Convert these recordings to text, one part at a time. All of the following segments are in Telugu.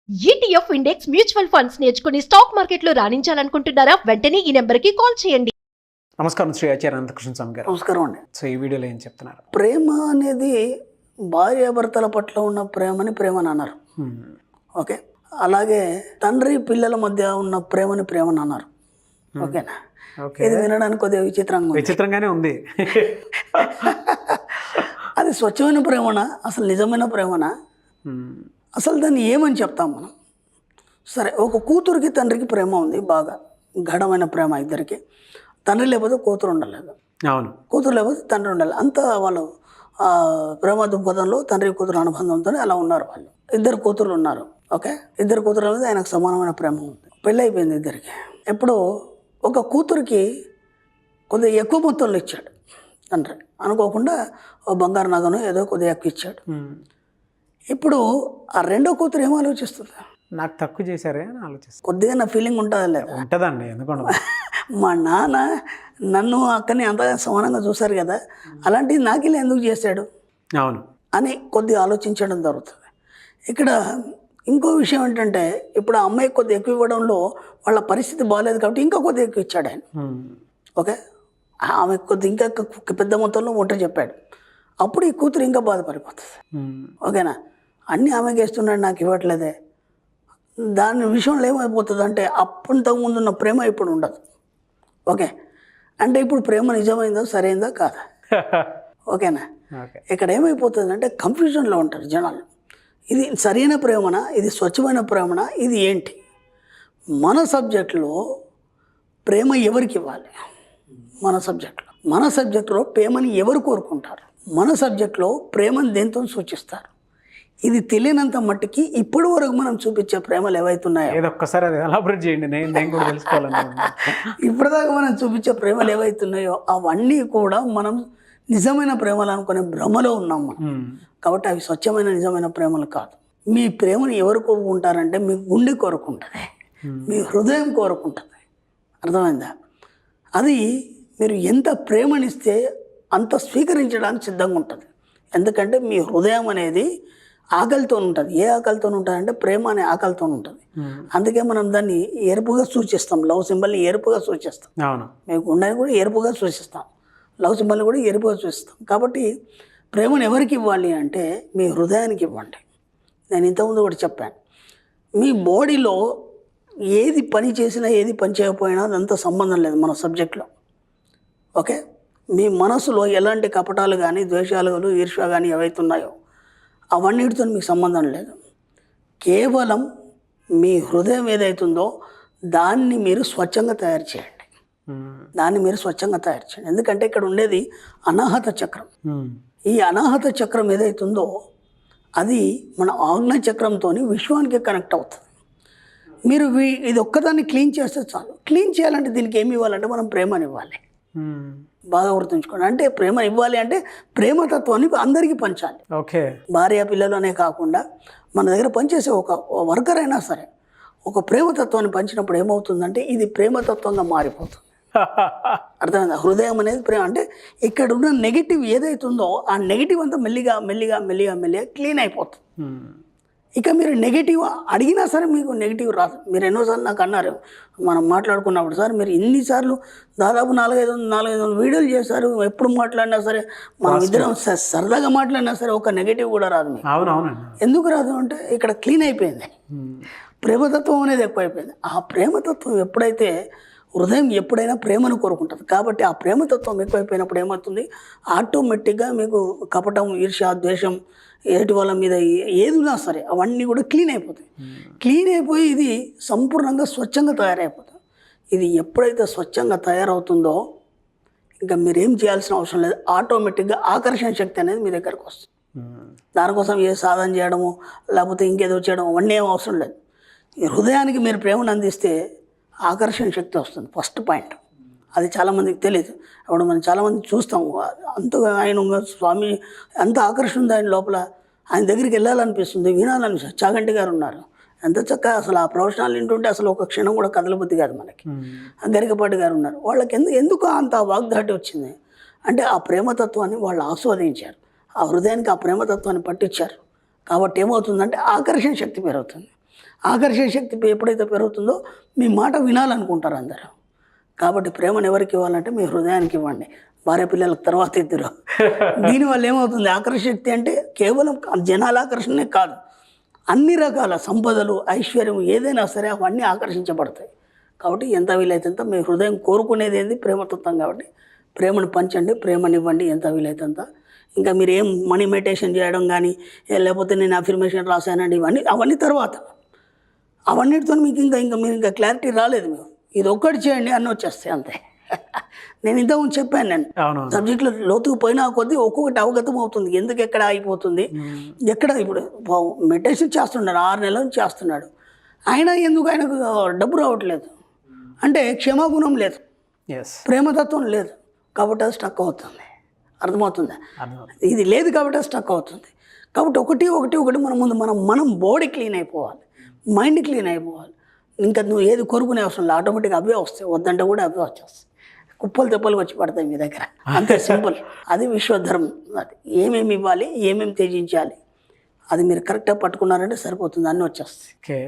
ETF ఇండెక్స్ మ్యూచువల్ ఫండ్స్ నేర్చుకుని స్టాక్ మార్కెట్లో రాణించాలనుకుంటున్నారా? వెంటనే ఈ నెంబర్కి కాల్ చేయండి. నమస్కారం శ్రీ ఆచార్య అనంతకృష్ణ స్వామి గారు. నమస్కారం అండి. సో ఈ వీడియోలో ఏం చెప్తున్నారు? ప్రేమ అనేది భార్యాభర్తల పట్ల ఉన్న ప్రేమని ప్రేమని అన్నారు. ఓకే, అలాగే తండ్రి పిల్లల మధ్య ఉన్న ప్రేమని ప్రేమని అన్నారు. ఓకేనా? ఇది వినడానికి కొద్దిగా విచిత్రంగానే ఉంది. అది స్వచ్ఛమైన ప్రేమనా, అసలు నిజమైన ప్రేమనా, అసలు దాన్ని ఏమని చెప్తాం మనం? సరే, ఒక కూతురికి తండ్రికి ప్రేమ ఉంది, బాగా గాఢమైన ప్రేమ. ఇద్దరికి తండ్రి లేకపోతే కూతురు ఉండలేదు, అవును, కూతురు లేకపోతే తండ్రి ఉండాలి. అంతా వాళ్ళు ప్రేమ దృక్పథంలో తండ్రి కూతురు అనుబంధంతో అలా ఉన్నారు. వాళ్ళు ఇద్దరు కూతురు ఉన్నారు. ఓకే, ఇద్దరు కూతురు మీద ఆయనకు సమానమైన ప్రేమ ఉంది. పెళ్ళి అయిపోయింది ఇద్దరికి. ఎప్పుడు ఒక కూతురికి కొద్దిగా ఎక్కువ మొత్తంలో ఇచ్చాడు తండ్రి, అనుకోకుండా ఓ బంగారు నగను ఏదో కొద్దిగా ఎక్కువ ఇచ్చాడు. ఇప్పుడు ఆ రెండో కూతురు ఏం ఆలోచిస్తుంది? నాకు తక్కువ చేశారే అని ఆలోచిస్తుంది. కొద్దిగా నా ఫీలింగ్ ఉంటుందా లేదా? ఉంటుందండి, ఎందుకంటే మా నాన్న నన్ను అక్కని అంత సమానంగా చూశారు కదా, అలాంటిది నాకు ఇలా ఎందుకు చేశాడు అవును అని కొద్దిగా ఆలోచించడం జరుగుతుంది. ఇక్కడ ఇంకో విషయం ఏంటంటే, ఇప్పుడు ఆ అమ్మాయికి కొద్దిగా ఎక్కువ ఇవ్వడంలో వాళ్ళ పరిస్థితి బాగాలేదు కాబట్టి ఇంకా కొద్దిగా ఎక్కువ ఇచ్చాడు ఆయన. ఓకే, ఆమె కొద్దిగా ఇంకా పెద్ద మొత్తంలో వంట చెప్పాడు. అప్పుడు ఈ కూతురు ఇంకా బాధపడిపోతుంది. ఓకేనా? అన్నీ ఆమెకి వేస్తున్నాడు, నాకు ఇవ్వట్లేదే. దాని విషయంలో ఏమైపోతుంది అంటే, అప్పటింతకు ముందు ఉన్న ప్రేమ ఇప్పుడు ఉండదు. ఓకే, అంటే ఇప్పుడు ప్రేమ నిజమైందో సరైందో కాదా? ఓకేనా? ఇక్కడ ఏమైపోతుంది అంటే కన్ఫ్యూజన్లో ఉంటారు జనాలు. ఇది సరైన ప్రేమనా, ఇది స్వచ్ఛమైన ప్రేమనా, ఇది ఏంటి? మన సబ్జెక్టులో ప్రేమ ఎవరికి ఇవ్వాలి? మన సబ్జెక్టులో ప్రేమని ఎవరు కోరుకుంటారు? మన సబ్జెక్టులో ప్రేమను దేంతో సూచిస్తారు? ఇది తెలియనంత మట్టికి ఇప్పటి వరకు మనం చూపించే ప్రేమలు ఏవైతున్నాయో ఒక్కసారి అది ఎలాబరేట్ చేయండి, నేను కూడా తెలుసుకోవాలని. ఇప్పటిదాకా మనం చూపించే ప్రేమలు ఏవైతున్నాయో అవన్నీ కూడా మనం నిజమైన ప్రేమలు అనుకునే భ్రమలో ఉన్నాం మనం. కాబట్టి అవి స్వచ్ఛమైన నిజమైన ప్రేమలు కాదు. మీ ప్రేమను ఎవరు కోరుకుంటారంటే, మీ గుండె కోరుకుంటుంది, మీ హృదయం కోరుకుంటుంది. అర్థమైందా? అది మీరు ఎంత ప్రేమనిస్తే అంత స్వీకరించడానికి సిద్ధంగా ఉంటుంది. ఎందుకంటే మీ హృదయం అనేది ఆకలితో ఉంటుంది. ఏ ఆకలితో ఉంటుందంటే ప్రేమ అనే ఆకలితో ఉంటుంది. అందుకే మనం దాన్ని ఎరుపుగా సూచిస్తాం. లవ్ సింబల్ని ఎరుపుగా సూచిస్తాం. మీకు గుండెని కూడా ఎరుపుగా సూచిస్తాం, లవ్ సింబల్ని కూడా ఎరుపుగా సూచిస్తాం. కాబట్టి ప్రేమను ఎవరికి ఇవ్వాలి అంటే మీ హృదయానికి ఇవ్వండి. నేను ఇంతకుముందు కూడా చెప్పాను, మీ బాడీలో ఏది పని చేసినా ఏది పని చేయకపోయినా అదంతా సంబంధం లేదు మన సబ్జెక్ట్లో. ఓకే, మీ మనసులో ఎలాంటి కపటాలు కానీ, ద్వేషాలు కానీ, ఈర్ష్య కానీ ఏవైతే ఉన్నాయో అవన్నిటితో మీకు సంబంధం లేదు. కేవలం మీ హృదయం ఏదైతుందో దాన్ని మీరు స్వచ్ఛంగా తయారు చేయండి. ఎందుకంటే ఇక్కడ ఉండేది అనాహత చక్రం. ఈ అనాహత చక్రం ఏదైతుందో అది మన ఆజ్ఞ చక్రంతో విశ్వానికి కనెక్ట్ అవుతుంది. మీరు ఇది ఒక్కదాన్ని క్లీన్ చేస్తే చాలు. క్లీన్ చేయాలంటే దీనికి ఏమి ఇవ్వాలంటే మనం ప్రేమని ఇవ్వాలి. బాగా గుర్తుంచుకోండి. అంటే ప్రేమ ఇవ్వాలి అంటే ప్రేమతత్వాన్ని అందరికీ పంచాలి. ఓకే, భార్య పిల్లలు అనే కాకుండా మన దగ్గర పనిచేసే ఒక వర్కర్ అయినా సరే ఒక ప్రేమతత్వాన్ని పంచినప్పుడు ఏమవుతుందంటే ఇది ప్రేమతత్వంగా మారిపోతుంది. అర్థమైందా? హృదయం అనేది ప్రేమ. అంటే ఇక్కడ ఉన్న నెగిటివ్ ఏదైతుందో ఆ నెగిటివ్ అంతా మెల్లిగా క్లీన్ అయిపోతుంది. ఇక మీరు నెగిటివ్ అడిగినా సరే మీకు నెగిటివ్ రాదు. మీరు ఎన్నోసార్లు నాకు అన్నారు, మనం మాట్లాడుకున్నప్పుడు, సార్ మీరు ఇన్నిసార్లు దాదాపు 4-5 వీడియోలు చేశారు, ఎప్పుడు మాట్లాడినా సరే మనం ఇద్దరం సరదాగా మాట్లాడినా సరే ఒక నెగిటివ్ కూడా రాదు మీకు. ఎందుకు రాదు అంటే ఇక్కడ క్లీన్ అయిపోయింది. ప్రేమతత్వం అనేది ఎక్కువైపోయింది. ఆ ప్రేమతత్వం ఎప్పుడైతే, హృదయం ఎప్పుడైనా ప్రేమను కోరుకుంటుంది. కాబట్టి ఆ ప్రేమతత్వం ఎక్కువైపోయినప్పుడు ఏమవుతుంది, ఆటోమేటిక్గా మీకు కపటం, ఈర్ష్య, ద్వేషం, ఎదుటి వాళ్ళ మీద ఏది ఉన్నా సరే అవన్నీ కూడా క్లీన్ అయిపోతాయి. క్లీన్ అయిపోయి ఇది సంపూర్ణంగా స్వచ్ఛంగా తయారైపోతుంది. ఇది ఎప్పుడైతే స్వచ్ఛంగా తయారవుతుందో ఇంకా మీరేం చేయాల్సిన అవసరం లేదు. ఆటోమేటిక్గా ఆకర్షణ శక్తి అనేది మీ దగ్గరకు వస్తుంది. దానికోసం ఏ సాధన చేయడము లేకపోతే ఇంకేదో చేయడం అవన్నీ ఏం అవసరం లేదు. ఈ హృదయానికి మీరు ప్రేమను అందిస్తే ఆకర్షణ శక్తి వస్తుంది. ఫస్ట్ పాయింట్ అది చాలామందికి తెలియదు. అప్పుడు మనం చాలామంది చూస్తాం, అంతగా ఆయన స్వామి ఎంత ఆకర్షణ ఉంది ఆయన లోపల, ఆయన దగ్గరికి వెళ్ళాలనిపిస్తుంది, వినాలనిపిస్తుంది. చాగంటి గారు ఉన్నారు, ఎంత చక్కగా అసలు ఆ ప్రవచనాలు వింటుంటే అసలు ఒక క్షణం కూడా కదలబుద్ధి కాదు మనకి. గరికపాటి గారు ఉన్నారు, వాళ్ళకి ఎందుకు అంత వాగ్దాటి వచ్చింది అంటే ఆ ప్రేమతత్వాన్ని వాళ్ళు ఆస్వాదించారు, ఆ హృదయానికి ఆ ప్రేమతత్వాన్ని పట్టించారు. కాబట్టి ఏమవుతుందంటే ఆకర్షణ శక్తి పెరుగుతుంది. ఆకర్షణ శక్తి ఎప్పుడైతే పెరుగుతుందో మీ మాట వినాలనుకుంటారు అందరూ. కాబట్టి ప్రేమను ఎవరికి ఇవ్వాలంటే మీ హృదయానికి ఇవ్వండి, భార్య పిల్లలకు తర్వాత ఇద్దరు. దీనివల్ల ఏమవుతుంది, ఆకర్షణ శక్తి అంటే కేవలం జనాల ఆకర్షణే కాదు, అన్ని రకాల సంపదలు, ఐశ్వర్యం ఏదైనా సరే అవన్నీ ఆకర్షించబడతాయి. కాబట్టి ఎంత వీలైతే మీ హృదయం కోరుకునేది ఏంది ప్రేమతత్వం. కాబట్టి ప్రేమను పంచండి, ప్రేమనివ్వండి ఎంత వీలైతే అంత. ఇంకా మీరు ఏం మనీ మెడిటేషన్ చేయడం కానీ లేకపోతే నేను అఫర్మేషన్ రాశానండి అవన్నీ తర్వాత, అవన్నిటితో మీకు ఇంకా క్లారిటీ రాలేదు. మేము ఇది ఒక్కటి చేయండి అన్నీ వచ్చేస్తాయి అంతే. నేను ఇంతకుముందు చెప్పాను, నేను సబ్జెక్టులో లోతుకు పోయినా కొద్దీ ఒక్కొక్కటి అవగతం అవుతుంది, ఎందుకు ఎక్కడ ఆగిపోతుంది, ఎక్కడ. ఇప్పుడు మెడిటేషన్ చేస్తున్నాడు 6 నెలల నుంచి చేస్తున్నాడు, అయినా ఎందుకు ఆయనకు డబ్బు రావట్లేదు అంటే క్షమాగుణం లేదు, ప్రేమతత్వం లేదు, కాబట్టి అది స్టక్ అవుతుంది. అర్థమవుతుందా? ఇది లేదు కాబట్టి అది స్టక్ అవుతుంది. కాబట్టి ఒకటి మనం బాడీ క్లీన్ అయిపోవాలి, మైండ్ క్లీన్ అయిపోవాలి. ఇంకా నువ్వు ఏది కోరుకునే అవసరం లేదు, ఆటోమేటిక్గా అవే వస్తాయి, వద్దంటే కూడా అవే వచ్చేస్తాయి, కుప్పలు తెప్పలు వచ్చి పడతాయి మీ దగ్గర. అంతే సింపుల్. అది విశ్వధర్మం. అది ఏమేమి ఇవ్వాలి, ఏమేమి త్యజించాలి, అది మీరు కరెక్ట్గా పట్టుకున్నారంటే సరిపోతుంది, అన్నీ వచ్చేస్తాయి. ఓకే,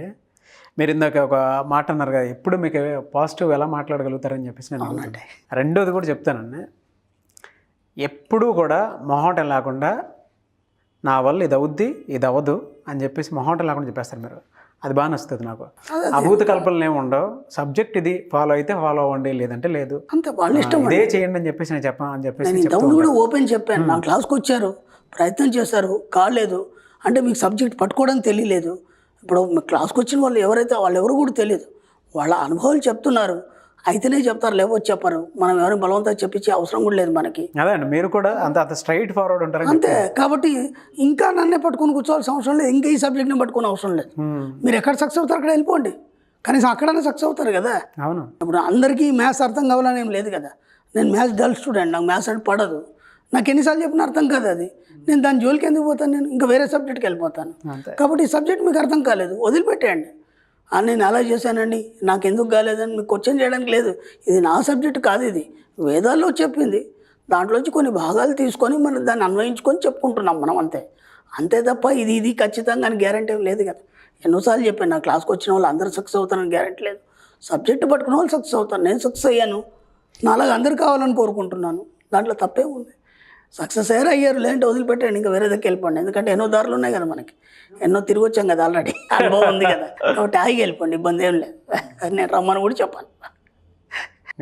మీరు ఇందాక ఒక మాట అన్నారు కదా, ఎప్పుడు మీకు పాజిటివ్ ఎలా మాట్లాడగలుగుతారని చెప్పేసి నేను అవునండి. రెండోది కూడా చెప్తానండి, ఎప్పుడూ కూడా మొహమాటం లేకుండా నా వల్ల ఇది అవుద్ది ఇది అవ్వదు అని చెప్పేసి మొహమాటం లేకుండా చెప్పేస్తారు మీరు. అది బాగా నచ్చుతుంది నాకు. అభూత కల్పనలు ఏమి ఉండవు, సబ్జెక్ట్ ఇది ఫాలో అయితే ఫాలో అవ్వండి, లేదంటే లేదు, అంతే వాళ్ళ ఇష్టం. ఇదే చేయండి అని చెప్పేసి నేను చెప్పాను చెప్పేసి ఇంతకుముందు కూడా ఓపెన్ చెప్పాను. నా క్లాస్కి వచ్చారు, ప్రయత్నం చేశారు, కాలేదు అంటే మీకు సబ్జెక్ట్ పట్టుకోవడం తెలియలేదు. ఇప్పుడు క్లాస్కి వచ్చిన వాళ్ళు ఎవరైతే ఎవరు కూడా తెలియదు, వాళ్ళ అనుభవాలు చెప్తున్నారు, అయితేనే చెప్తారు, లేకపోతే చెప్పరు. మనం ఎవరైనా బలవంతంగా చెప్పించే అవసరం కూడా లేదు మనకి. అదే అండి, మీరు కూడా అంత స్ట్రైట్ ఫార్వర్డ్ ఉంటారు అంతే. కాబట్టి ఇంకా నన్నే పట్టుకొని కూర్చోవాల్సిన అవసరం లేదు, ఇంకా ఈ సబ్జెక్ట్ని పట్టుకునే అవసరం లేదు. మీరు ఎక్కడ సక్సెస్ అవుతారు అక్కడ వెళ్ళిపోండి, కనీసం అక్కడనే సక్సెస్ అవుతారు కదా. అవును. ఇప్పుడు అందరికీ మ్యాథ్స్ అర్థం కావాలని ఏం లేదు కదా. నేను మ్యాథ్స్ డల్ స్టూడెంట్, నాకు మ్యాథ్స్ అంటే పడదు, నాకు ఎన్నిసార్లు చెప్పిన అర్థం కాదు అది, నేను దాని జోలికి ఎందుకు పోతాను, నేను ఇంకా వేరే సబ్జెక్ట్కి వెళ్ళిపోతాను. కాబట్టి ఈ సబ్జెక్ట్ మీకు అర్థం కాలేదు, వదిలిపెట్టేయండి. నేను అలా చేశానండి నాకు ఎందుకు కాలేదని మీకు క్వశ్చన్ చేయడానికి లేదు. ఇది నా సబ్జెక్ట్ కాదు, ఇది వేదాల్లో చెప్పింది, దాంట్లోంచి కొన్ని భాగాలు తీసుకొని మనం దాన్ని అన్వయించుకొని చెప్పుకుంటున్నాం మనం, అంతే తప్ప ఇది ఖచ్చితంగా అని గ్యారంటీ ఏం లేదు కదా. ఎన్నోసార్లు చెప్పాను, నా క్లాస్కి వచ్చిన వాళ్ళు అందరూ సక్సెస్ అవుతారని గ్యారంటీ లేదు. సబ్జెక్టు పట్టుకున్న వాళ్ళు సక్సెస్ అవుతారు, నేను సక్సెస్ అయ్యాను, నాలాగా అందరు కావాలని కోరుకుంటున్నాను, దాంట్లో తప్పే ఉంది. సక్సెస్ అయ్యారు, లేదంటే వదిలిపెట్టండి, ఇంకా వేరే దగ్గరికి వెళ్ళిపోండి. ఎందుకంటే ఎన్నో దారులు ఉన్నాయి కదా మనకి, ఎన్నో తిరిగి వచ్చాం కదా, ఆల్రెడీ అనుభవం ఉంది కదా. కాబట్టి ఆగి వెళ్ళిపోండి, ఇబ్బంది ఏం లేదు. నేను రమ్మని కూడా చెప్పాను.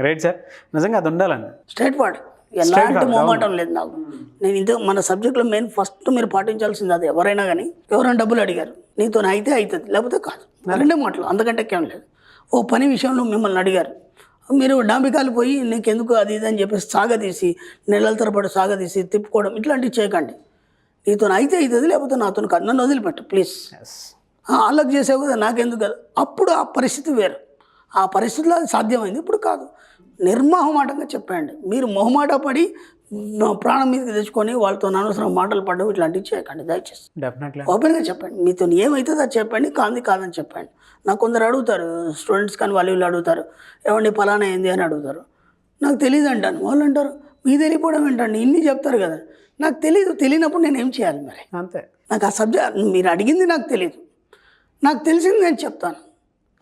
రైట్ సార్, నిజంగా అది ఉండాలండి, స్ట్రైట్ ఫార్వర్డ్, ఎలాంటి మొహమాటం లేదు నాకు. నేను మన సబ్జెక్ట్లో మెయిన్ ఫస్ట్ మీరు పాటించాల్సింది అది. ఎవరైనా కానీ ఎవరైనా డబ్బులు అడిగారు, నీతో అయితే అవుతుంది, లేకపోతే కాదు, రెండే మాటలు, అంతకంటే ఏం లేదు. ఓ పని విషయంలో మిమ్మల్ని అడిగారు, మీరు డాంబికాలు పోయి నీకెందుకు అది ఇది అని చెప్పేసి సాగదీసి నెలల తరబడి సాగదీసి తిప్పుకోవడం ఇట్లాంటివి చేయకండి. నీతో అయితే అవుతుంది, లేకపోతే నాతో కాదు, నన్ను వదిలిపెట్టు ప్లీజ్. వాళ్ళకి చేసావు కదా, నాకెందుకు కదా. అప్పుడు ఆ పరిస్థితి వేరు, ఆ పరిస్థితిలో అది సాధ్యమైంది, ఇప్పుడు కాదు. నిర్మోహమాటంగా చెప్పండి. మీరు మొహమాట పడి ప్రాణం మీదకి తెచ్చుకొని వాళ్ళతో అనవసరం మాటలు పడడం ఇట్లాంటివి చేయకండి దయచేసి. డెఫినెట్లీ ఓపెన్గా చెప్పండి, మీతో ఏమవుతుందో అది చెప్పండి, కాదని చెప్పండి. నాకు కొందరు అడుగుతారు, స్టూడెంట్స్ కానీ వాళ్ళు అడుగుతారు, ఏమండి ఫలానా ఏంది అని అడుగుతారు. నాకు తెలియదు అంటాను, వాళ్ళు అంటారు మీ తెలియపోవడం ఏంటండి, ఇన్ని చెప్తారు కదా. నాకు తెలియనప్పుడు నేను ఏం చేయాలి మరి? అంతే. నాకు ఆ సబ్జెక్ట్ మీరు అడిగింది నాకు తెలియదు, నాకు తెలిసింది నేను చెప్తాను,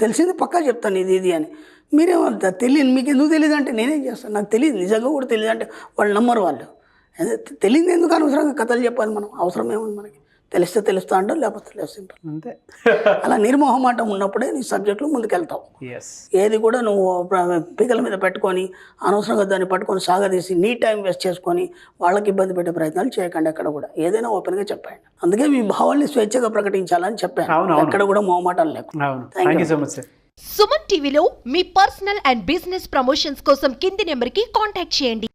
తెలిసింది పక్కా చెప్తాను ఇది అని. మీరేమంటారు తెలియదు, మీకు ఎందుకు తెలియదు అంటే నేనేం చేస్తాను, నాకు తెలియదు, నిజంగా కూడా తెలియదు అంటే వాళ్ళు నమ్మరు. వాళ్ళు తెలియదు ఎందుకు అనవసరంగా కథలు చెప్పాలి మనం, అవసరం ఏముంది మనకి, తెలిస్తే తెలుస్తా అంటారు, లేకపోతే లేదు, సింపుల్ అంతే. అలా నిర్మోహమాటం ఉన్నప్పుడే నీ సబ్జెక్టులో ముందుకెళ్తావు. ఏది కూడా నువ్వు పికల మీద పెట్టుకొని అనవసరంగా దాన్ని పట్టుకొని సాగదీసి నీ టైం వేస్ట్ చేసుకొని వాళ్ళకి ఇబ్బంది పెట్టే ప్రయత్నాలు చేయకండి. ఎక్కడ కూడా ఏదైనా ఓపెన్గా చెప్పండి. అందుకే మీ భావాల్ని స్వేచ్ఛగా ప్రకటించాలని చెప్పాను, ఎక్కడ కూడా మొహమాటాలు లేకుండా. Thank you so much sir. Suman టీవీలో మీ పర్సనల్ అండ్ బిజినెస్ ప్రమోషన్స్ కోసం కింది నెంబర్కి కాంటాక్ట్ చేయండి.